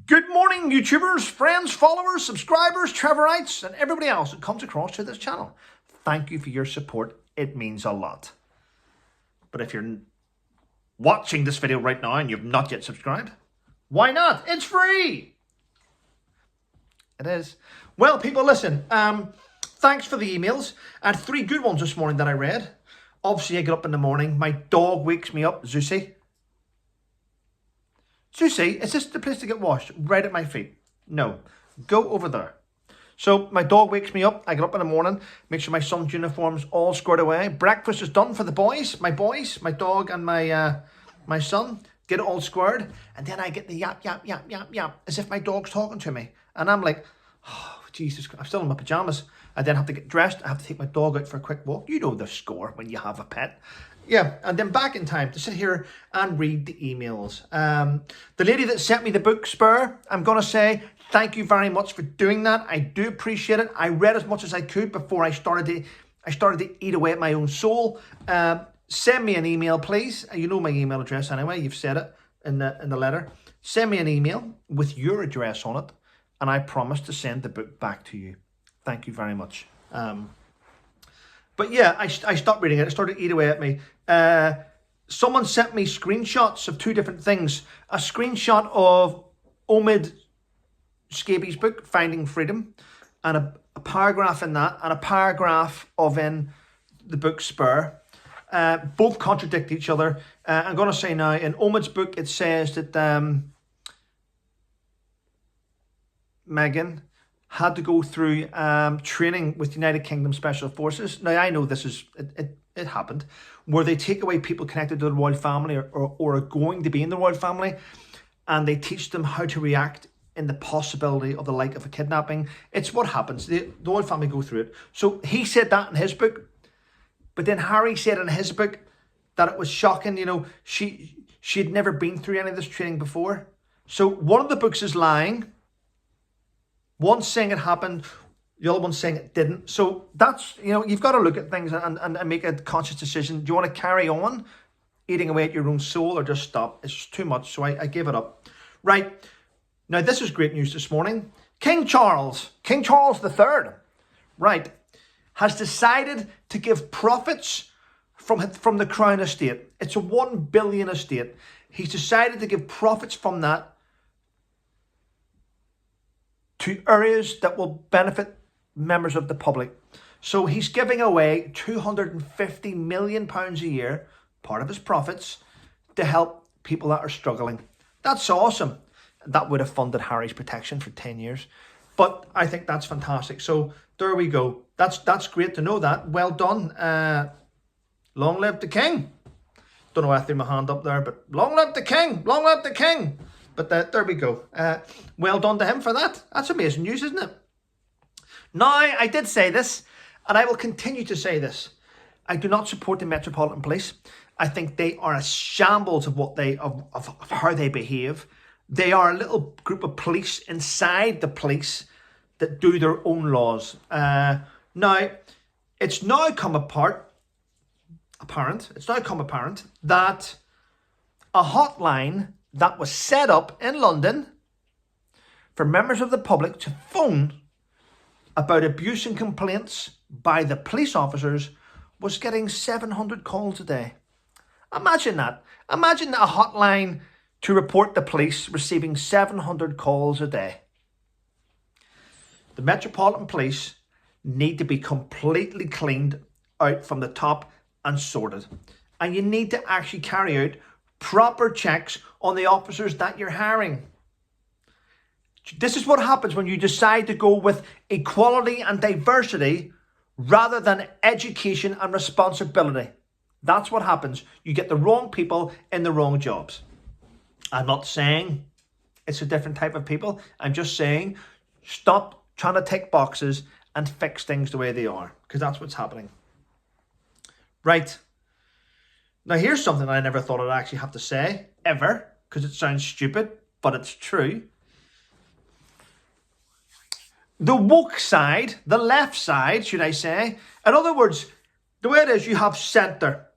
Good morning, YouTubers, friends, followers, subscribers, Trevorites, and everybody else that comes across to this channel. Thank you for your support. It means a lot. But if you're watching this video right now and you've not yet subscribed, why not? It's free. It is. Well, people, listen. Thanks for the emails. I had 3 good ones this morning that I read. Obviously, I get up in the morning. My dog wakes me up, Zeusy. Zeusy, is this the place to get washed? Right at my feet. No. Go over there. So my dog wakes me up. I get up in the morning, make sure my son's uniform's all squared away. Breakfast is done for the boys, my dog and my son. Get it all squared. And then I get the yap, yap, yap, yap, yap, as if my dog's talking to me. And I'm like, oh, Jesus Christ, I'm still in my pajamas. I then have to get dressed. I have to take my dog out for a quick walk. You know the score when you have a pet. Yeah, and then back in time to sit here and read the emails. The lady that sent me the book Spur, I'm going to say thank you very much for doing that. I do appreciate it. I read as much as I could before I started to eat away at my own soul. Send me an email, please. You know my email address anyway. You've said it in the letter. Send me an email with your address on it, and I promise to send the book back to you. Thank you very much. But yeah, I stopped reading it. It started to eat away at me. Someone sent me screenshots of 2 different things. A screenshot of Omid Scaby's book, Finding Freedom, and a paragraph in that, and a paragraph of in the book Spur. Both contradict each other. I'm going to say now, in Omid's book, it says that Megan had to go through training with United Kingdom Special Forces. Now, I know this is, it happened, where they take away people connected to the royal family or are going to be in the royal family, and they teach them how to react in the possibility of the like of a kidnapping. It's what happens. The royal family go through it. So he said that in his book, but then Harry said in his book that it was shocking. You know, she'd never been through any of this training before. So one of the books is lying. One's saying it happened, the other one's saying it didn't. So that's, you know, you've got to look at things and make a conscious decision. Do you want to carry on eating away at your own soul or just stop? It's just too much, so I gave it up. Right, now this is great news this morning. King Charles III, right, has decided to give profits from the Crown estate. It's a 1 billion estate. He's decided to give profits from that to areas that will benefit members of the public. So he's giving away £250 million a year, part of his profits, to help people that are struggling. That's awesome. That would have funded Harry's protection for 10 years. But I think that's fantastic. So there we go. That's great to know that. Well done. Long live the king. Don't know why I threw my hand up there, but long live the king. Long live the king. But there we go. Well done to him for that. That's amazing news, isn't it? Now, I did say this, and I will continue to say this. I do not support the Metropolitan Police. I think they are a shambles of of how they behave. They are a little group of police inside the police that do their own laws. Now, it's now come apparent that a hotline that was set up in London for members of the public to phone about abuse and complaints by the police officers was getting 700 calls a day. Imagine that. Imagine a hotline to report the police receiving 700 calls a day. The Metropolitan Police need to be completely cleaned out from the top and sorted. And you need to actually carry out proper checks on the officers that you're hiring. This is what happens when you decide to go with equality and diversity rather than education and responsibility. That's what happens. You get the wrong people in the wrong jobs. I'm not saying it's a different type of people. I'm just saying stop trying to tick boxes and fix things the way they are, because that's what's happening. Right. Now, here's something I never thought I'd actually have to say, ever, because it sounds stupid, but it's true. The woke side, the left side, should I say. In other words, the way it is, you have centre,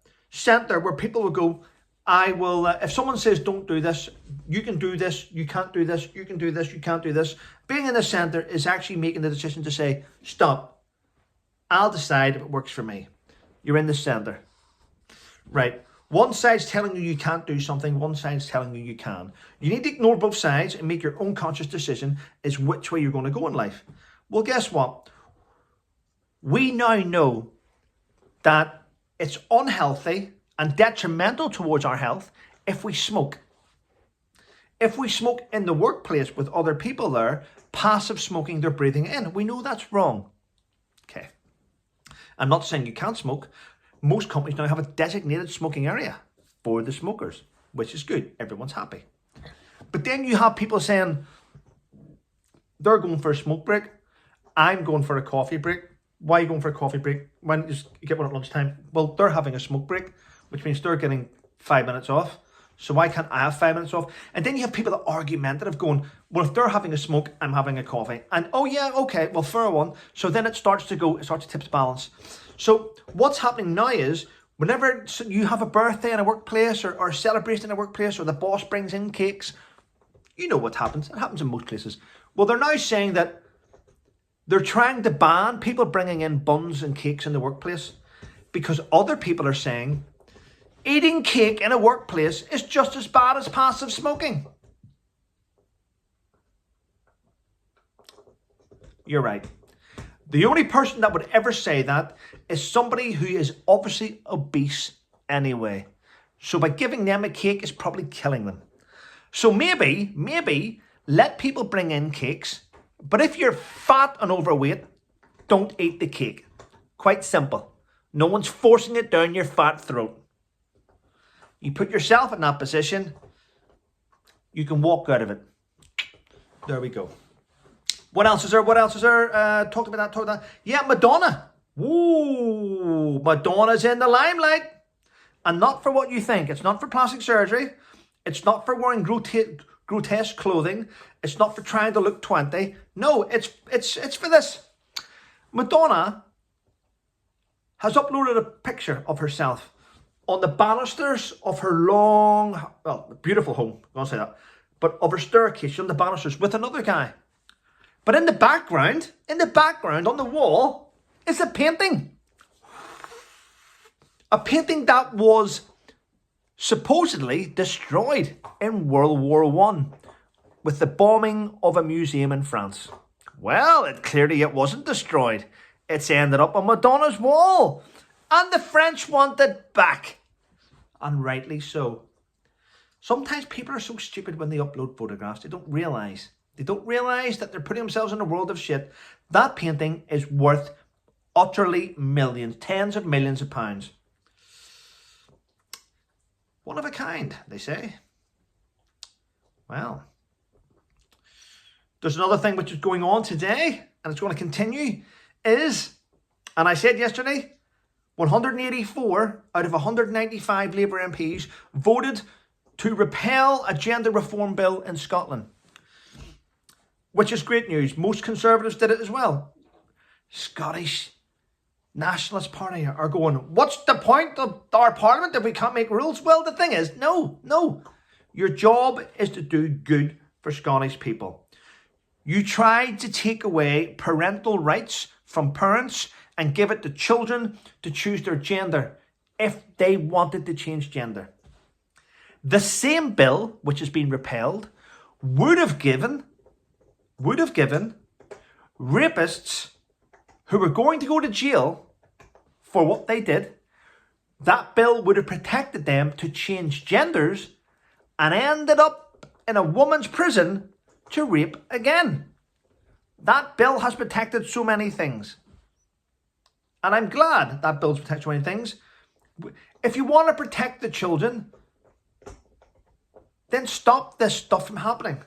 where people will go, I will, if someone says don't do this, you can do this, you can't do this, you can do this, you can't do this. Being in the centre is actually making the decision to say, stop, I'll decide if it works for me. You're in the centre. Right. One side's telling you you can't do something, one side's telling you you can. You need to ignore both sides and make your own conscious decision as which way you're going to go in life. Well, guess what? We now know that it's unhealthy and detrimental towards our health if we smoke. If we smoke in the workplace with other people there, passive smoking, they're breathing in. We know that's wrong. Okay. I'm not saying you can't smoke. Most companies now have a designated smoking area for the smokers, which is good. Everyone's happy. But then you have people saying, they're going for a smoke break. I'm going for a coffee break. Why are you going for a coffee break? Why don't you just get one at lunchtime? Well, they're having a smoke break, which means they're getting 5 minutes off. So why can't I have 5 minutes off? And then you have people that are argumentative going, well, if they're having a smoke, I'm having a coffee. And oh yeah, okay, well, fair one. So then it starts to tip the balance. So what's happening now is whenever you have a birthday in a workplace or a celebration in a workplace or the boss brings in cakes, you know what happens. It happens in most places. Well, they're now saying that they're trying to ban people bringing in buns and cakes in the workplace because other people are saying eating cake in a workplace is just as bad as passive smoking. You're right. The only person that would ever say that is somebody who is obviously obese anyway. So by giving them a cake, it's probably killing them. So maybe let people bring in cakes. But if you're fat and overweight, don't eat the cake. Quite simple. No one's forcing it down your fat throat. You put yourself in that position, you can walk out of it. There we go. What else is there? Talked about that. Yeah, Madonna. Ooh, Madonna's in the limelight. And not for what you think. It's not for plastic surgery. It's not for wearing grotesque clothing. It's not for trying to look 20. No, it's for this. Madonna has uploaded a picture of herself on the banisters of her beautiful home, I'm going to say that, but of her staircase on the banisters with another guy. But in the background on the wall, is a painting. A painting that was supposedly destroyed in World War I with the bombing of a museum in France. Well, it wasn't destroyed. It's ended up on Madonna's wall. And the French want it back. And rightly so. Sometimes people are so stupid when they upload photographs. They don't realise that they're putting themselves in a world of shit. That painting is worth utterly millions, tens of millions of pounds. One of a kind, they say. Well, there's another thing which is going on today, and it's going to continue, and I said yesterday, 184 out of 195 Labour MPs voted to repeal a gender reform bill in Scotland. Which is great news. Most Conservatives did it as well. Scottish Nationalist Party are going, what's the point of our parliament if we can't make rules? Well, the thing is, no. Your job is to do good for Scottish people. You tried to take away parental rights from parents and give it to children to choose their gender if they wanted to change gender. The same bill, which has been repealed, would have given rapists who were going to go to jail for what they did, that bill would have protected them to change genders and ended up in a woman's prison to rape again. That bill has protected so many things. And I'm glad that bill's protected so many things. If you want to protect the children, then stop this stuff from happening.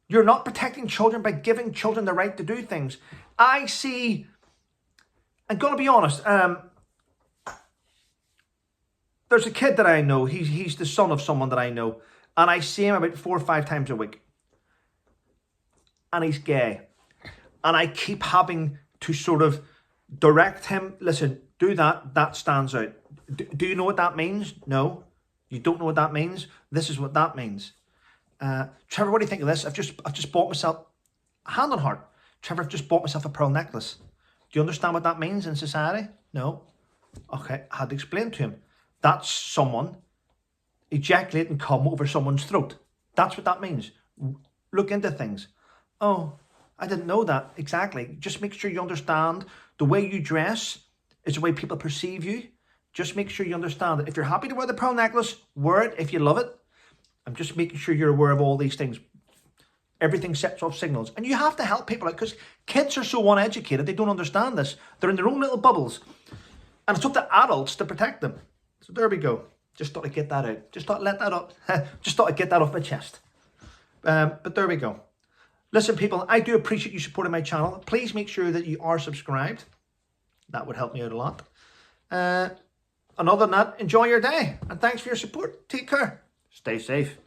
You're not protecting children by giving children the right to do things. I'm going to be honest. There's a kid that I know. He's the son of someone that I know. And I see him about 4 or 5 times a week. And he's gay. And I keep having to sort of direct him. Listen, do that. That stands out. Do you know what that means? No. You don't know what that means? This is what that means. Trevor, what do you think of this? I've just bought myself, hand on heart, Trevor, I've just bought myself a pearl necklace. Do you understand what that means in society? No. Okay, I had to explain to him. That's someone ejaculating cum over someone's throat. That's what that means. Look into things. Oh, I didn't know that. Exactly. Just make sure you understand the way you dress is the way people perceive you. Just make sure you understand it. If you're happy to wear the pearl necklace, wear it if you love it. I'm just making sure you're aware of all these things. Everything sets off signals. And you have to help people out because kids are so uneducated, they don't understand this. They're in their own little bubbles. And it's up to adults to protect them. So there we go. Just thought I'd get that out. Just thought I'd let that up. Just thought I'd get that off my chest. But there we go. Listen, people, I do appreciate you supporting my channel. Please make sure that you are subscribed. That would help me out a lot. And other than that, enjoy your day. And thanks for your support. Take care. Stay safe.